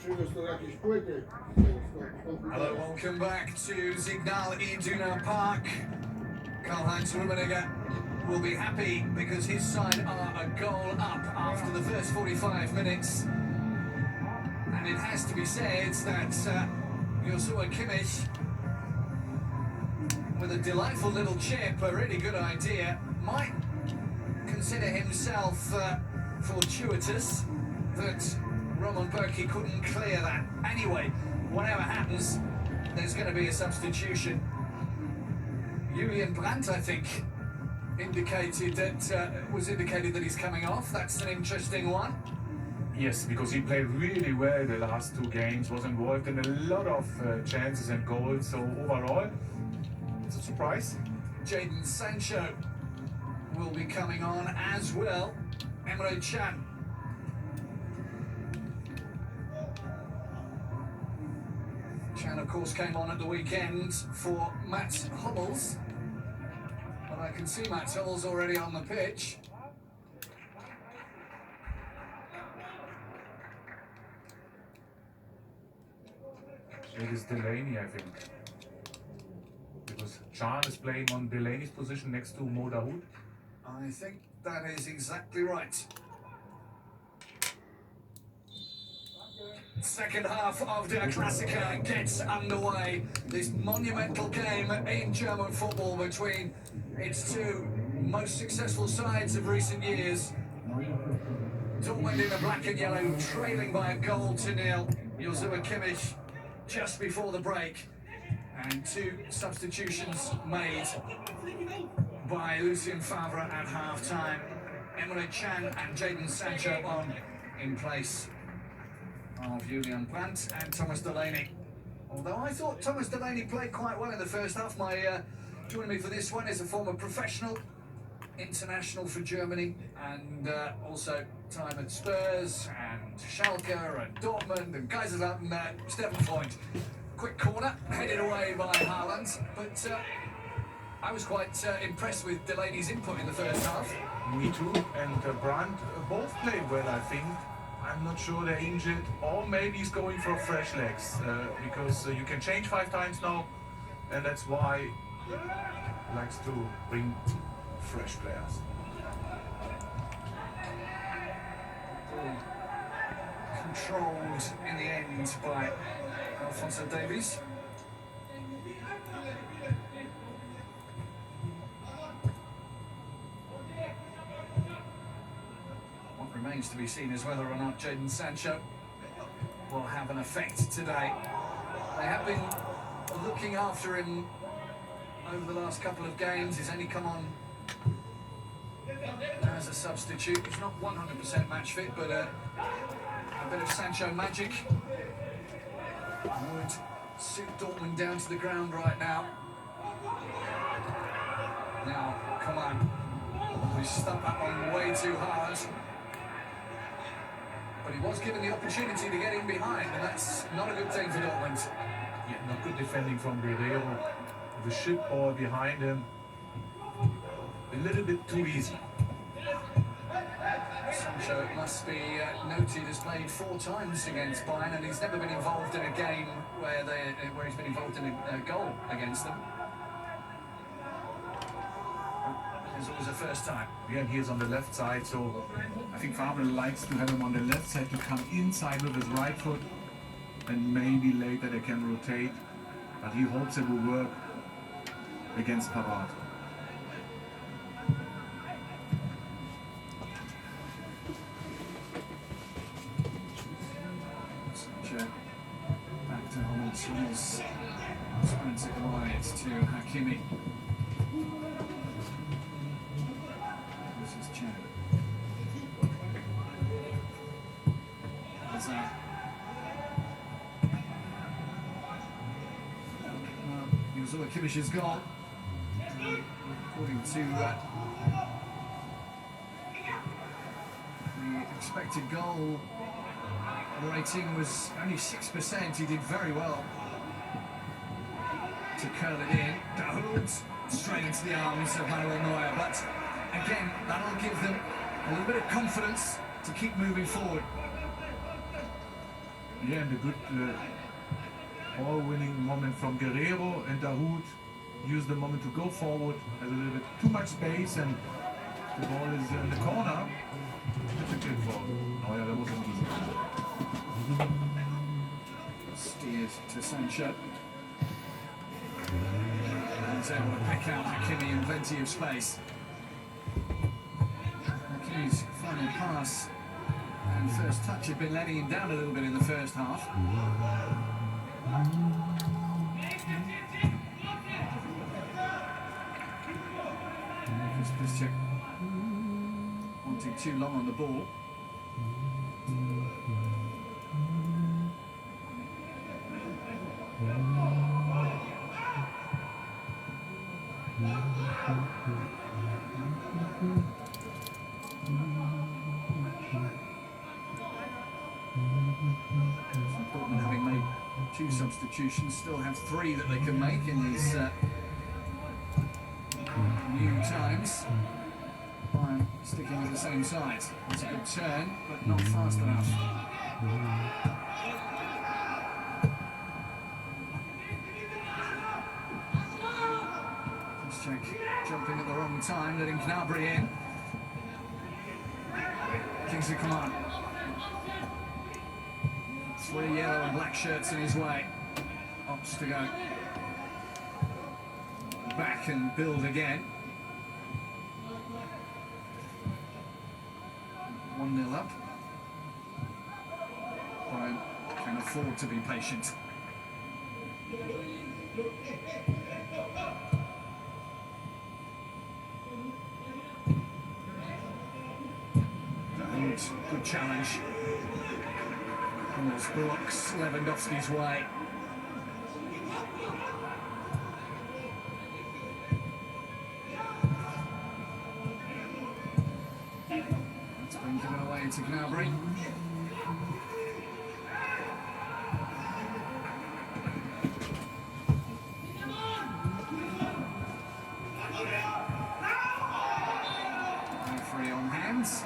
Hello, welcome back to Signal Iduna Park. Karl-Heinz Rummenigge will be happy because his side are a goal up after the first 45 minutes. And it has to be said that Joshua Kimmich, with a delightful little chip, a really good idea, might consider himself fortuitous that Roman Berkey couldn't clear that. Anyway, whatever happens, there's going to be a substitution. Julian Brandt, I think, indicated that he's coming off. That's an interesting one. Yes, because he played really well the last two games, was involved in a lot of chances and goals, so overall, it's a surprise. Jadon Sancho will be coming on, as will Emre Can. Can, of course, came on at the weekend for Mats Hummels. But I can see Mats Hummels already on the pitch. It is Delaney, I think. Because Can is playing on Delaney's position next to Mo Dahoud. I think that is exactly right. Second half of Der Klassiker gets underway. This monumental game in German football between its two most successful sides of recent years. Dortmund in the black and yellow, trailing by a goal to nil. Joshua Kimmich just before the break. And two substitutions made by Lucien Favre at half-time. Emre Can and Jadon Sancho on in place of Julian Brandt and Thomas Delaney. Although I thought Thomas Delaney played quite well in the first half. Joining me for this one is a former professional, international for Germany, and also time at Spurs and Schalke and Dortmund and Kaiserslautern. Stefan Freund. Quick corner, headed away by Haaland, but I was quite impressed with Delaney's input in the first half. Me too, and Brandt both played well, I think. I'm not sure they're injured, or maybe he's going for fresh legs, because you can change 5 times now, and that's why he likes to bring fresh players. Controlled in the end by Alphonso Davies. What remains to be seen is whether or not Jadon Sancho will have an effect today. They have been looking after him over the last couple of games. He's only come on as a substitute. He's not 100% match fit, but a bit of Sancho magic would suit Dortmund down to the ground right now. Now, come on. We stuck that one way too hard. But he was given the opportunity to get in behind, and that's not a good thing for Dortmund. Yeah, not good defending from Guerrero. The ship ball behind him. A little bit too easy. Sancho, it must be noted, has played 4 times against Bayern, and he's never been involved in a game where he's been involved in a goal against them. It's always a first time. Yeah, and he's on the left side, so I think Favre likes to have him on the left side to come inside with his right foot, and maybe later they can rotate, but he hopes it will work against Pavard. Back to Hummels, sprints it wide to Hakimi. This is Can. Hazard. Joshua Kimmich's goal, according to the expected goal rating was only 6%. He did very well to curl it in. Dahoud straight into the arms of Manuel Neuer, but again, that'll give them a little bit of confidence to keep moving forward. Yeah, and a good ball-winning moment from Guerrero, and Dahoud used the moment to go forward, has a little bit too much space, and the ball is in the corner. It's a kick for. Oh yeah, that was an easy one. Steered to Sancho. He's able to pick out Hakimi in plenty of space. Hakimi's final pass and first touch had been letting him down a little bit in the first half. Tristar wanting too long on the ball. Dortmund, having made 2 substitutions, still have 3 that they can make in these new times. Bayern sticking with the same size. It's a good turn, but not fast enough. Jumping at the wrong time, letting Gnabry in. Kingsley Coman. 3 yellow and black shirts in his way. Opts to go back and build again. 1-0 up. Bayern can afford to be patient. Good challenge. Almost blocks Lewandowski's way. It's been given away to Gnabry. Referee on hands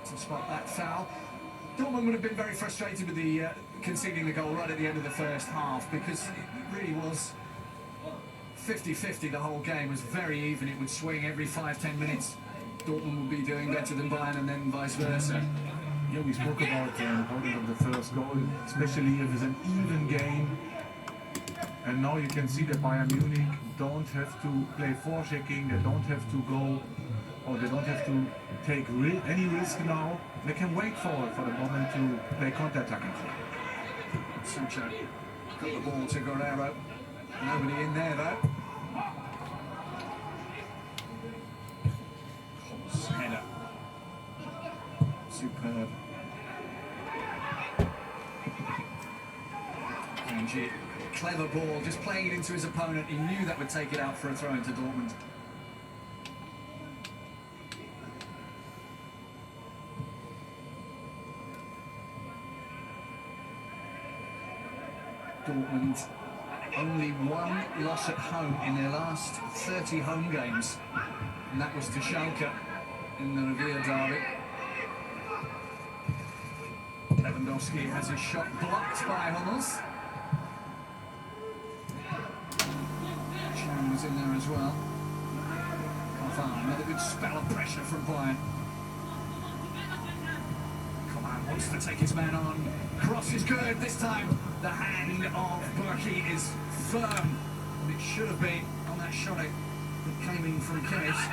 to spot that foul. Dortmund would have been very frustrated with the conceding the goal right at the end of the first half, because it really was 50-50 the whole game. It was very even. It would swing every 5-10 minutes. Dortmund would be doing better than Bayern, and then vice versa. Yeah, we spoke about the importance of the first goal, especially if it's an even game. And now you can see that Bayern Munich don't have to play forechecking, they don't have to go, or they don't have to take any risk now. They can wait for the moment to play counter-attacking. Sancho got the ball to Guerrero. Nobody in there though. Header. Superb. Kanji, clever ball, just playing it into his opponent. He knew that would take it out for a throw into Dortmund. Dortmund only 1 loss at home in their last 30 home games, and that was to Schalke in the Revier derby. Lewandowski has his shot blocked by Hummels. Chang was in there as well. Another good spell of pressure from Bayern. Coman wants to take his man on. Cross is good this time. The hand of Burki is firm, and it should have been on that shot that came in from Kimmich.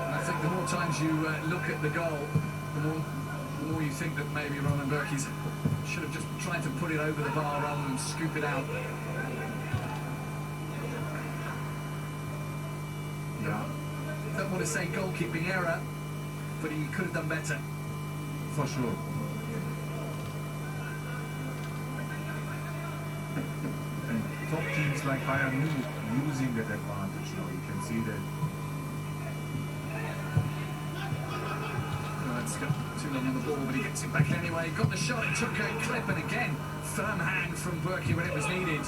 And I think the more times you look at the goal, the more you think that maybe Roman Burki should have just tried to put it over the bar rather than scoop it out. Yeah. Don't want to say goalkeeping error, but he could have done better. For sure. And top teams like Bayern Munich using that advantage now. You can see that. It's got too long on the ball, but he gets it back anyway. Got the shot, it took a clip, and again, firm hand from Burki when it was needed.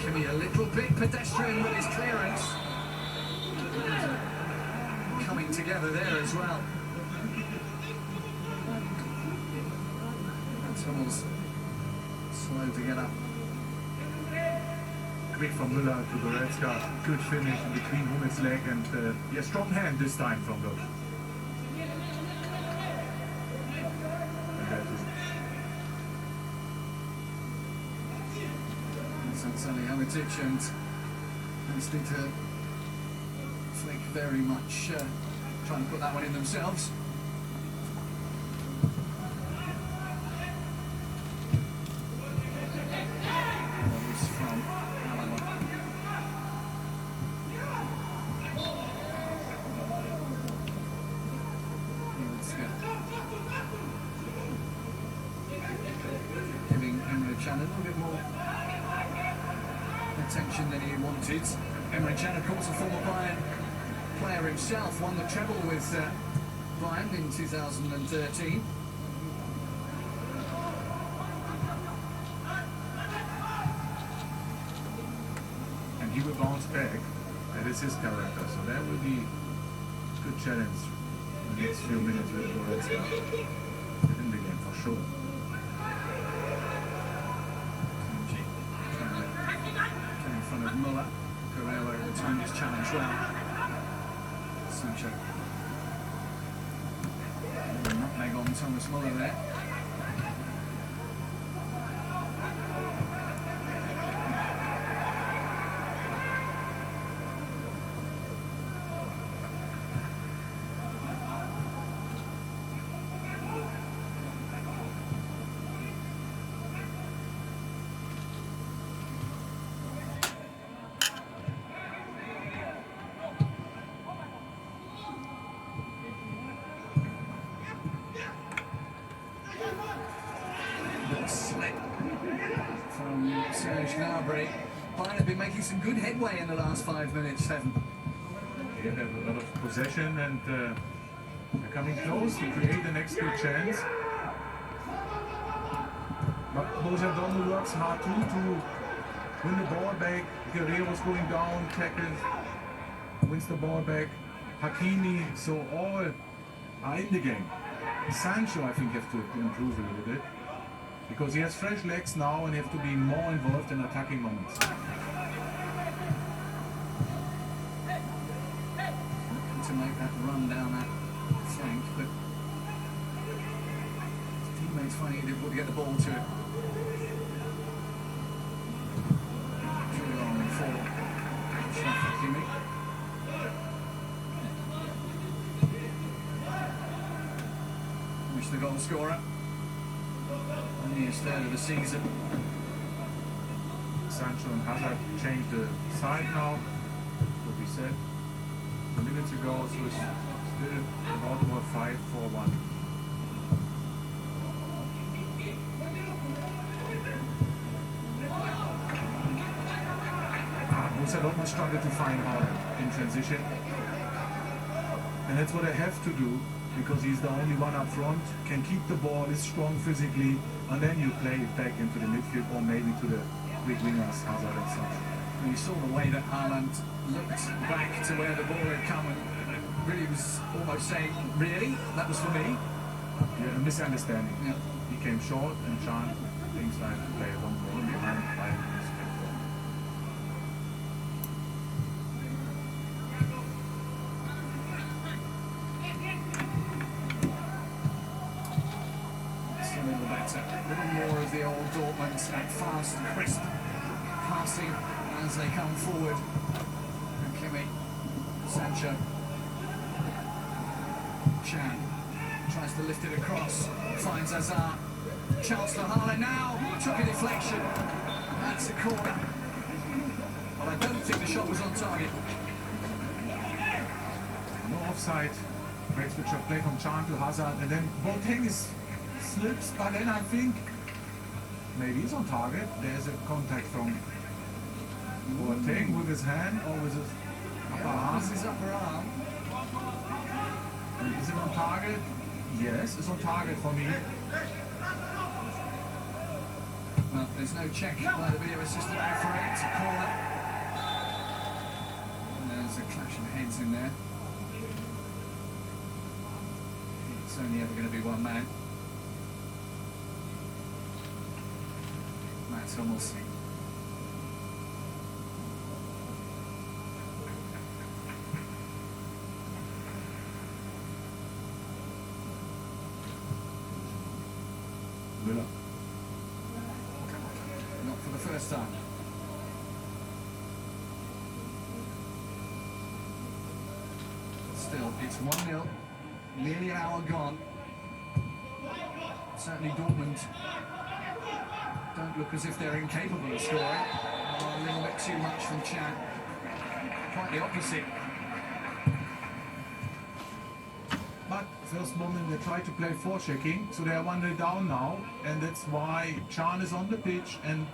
Kimi a little bit pedestrian with his clearance. Coming together there as well. Tunnels slow to get up. Quick from Müller to Goretzka. Good finish in between Hummel's leg and yeah, strong hand this time from Look. Salihamidzic and Instinctor Flick very much trying to put that one in themselves. From Alaba. Giving Emre Can a little bit more attention than he wanted. Emre Can, of course, a former Bayern player himself, won the treble with Bayern in 2013. And he will bounce back. That is his character. So that will be a good challenge in the next few minutes with Goretzka in the game for sure. Of Müller. Guerrero returned his challenge well. Sancho. Nutmeg on Thomas Müller there. From Serge Gnabry. Bayern have been making some good headway in the last 5 minutes, Stefan. They have a lot of possession and they're coming close to create the next good chance. But Borussia Dortmund works hard too to win the ball back. Guerrero's going down, tackles, wins the ball back. Hakimi, so all are in the game. Sancho, I think, have to improve a little bit. Because he has fresh legs now and have to be more involved in attacking moments. To make that run down that flank, but his teammates finding it difficult to get the ball to it. Too long for Hakimi. Wish the goal scorer. Only his third of the season. Sancho and Hazard changed the side now, what we said minutes ago, so it's still about 5-4-1. Borussia Dortmund struggled to find out in transition, and that's what I have to do. Because he's the only one up front, can keep the ball, is strong physically, and then you play it back into the midfield or maybe to the big wingers, Hazard and such. You saw the way that Haaland looked back to where the ball had come and really was almost saying, really? That was for me? Yeah, a misunderstanding. Yeah. He came short and Can thinks like to play a long ball behind. A little more of the old Dortmund, that fast and crisp passing as they come forward. Hakimi, Sancho, Can tries to lift it across, finds Hazard, chance for Haaland now, took a deflection, that's a corner. Well, I don't think the shot was on target. No offside, great switch of play from Can to Hazard, and then Boateng slips, but then I think maybe he's on target. There's a contact from Boateng with his hand or with his upper arm. This is upper arm. Is it on target? Yes, it's on target for me. Well, there's no check by the video assistant referee. It's a corner. And there's There's a clash of heads in there. It's only ever going to be one man. Mats Hummels. Müller. Not for the first time. Still, it's 1-0. Nearly an hour gone. Certainly Dortmund don't look as if they're incapable of scoring. Oh, a little bit too much from Chan. Quite the opposite. But first moment they try to play forechecking, so they are 1-0 down now, and that's why Chan is on the pitch and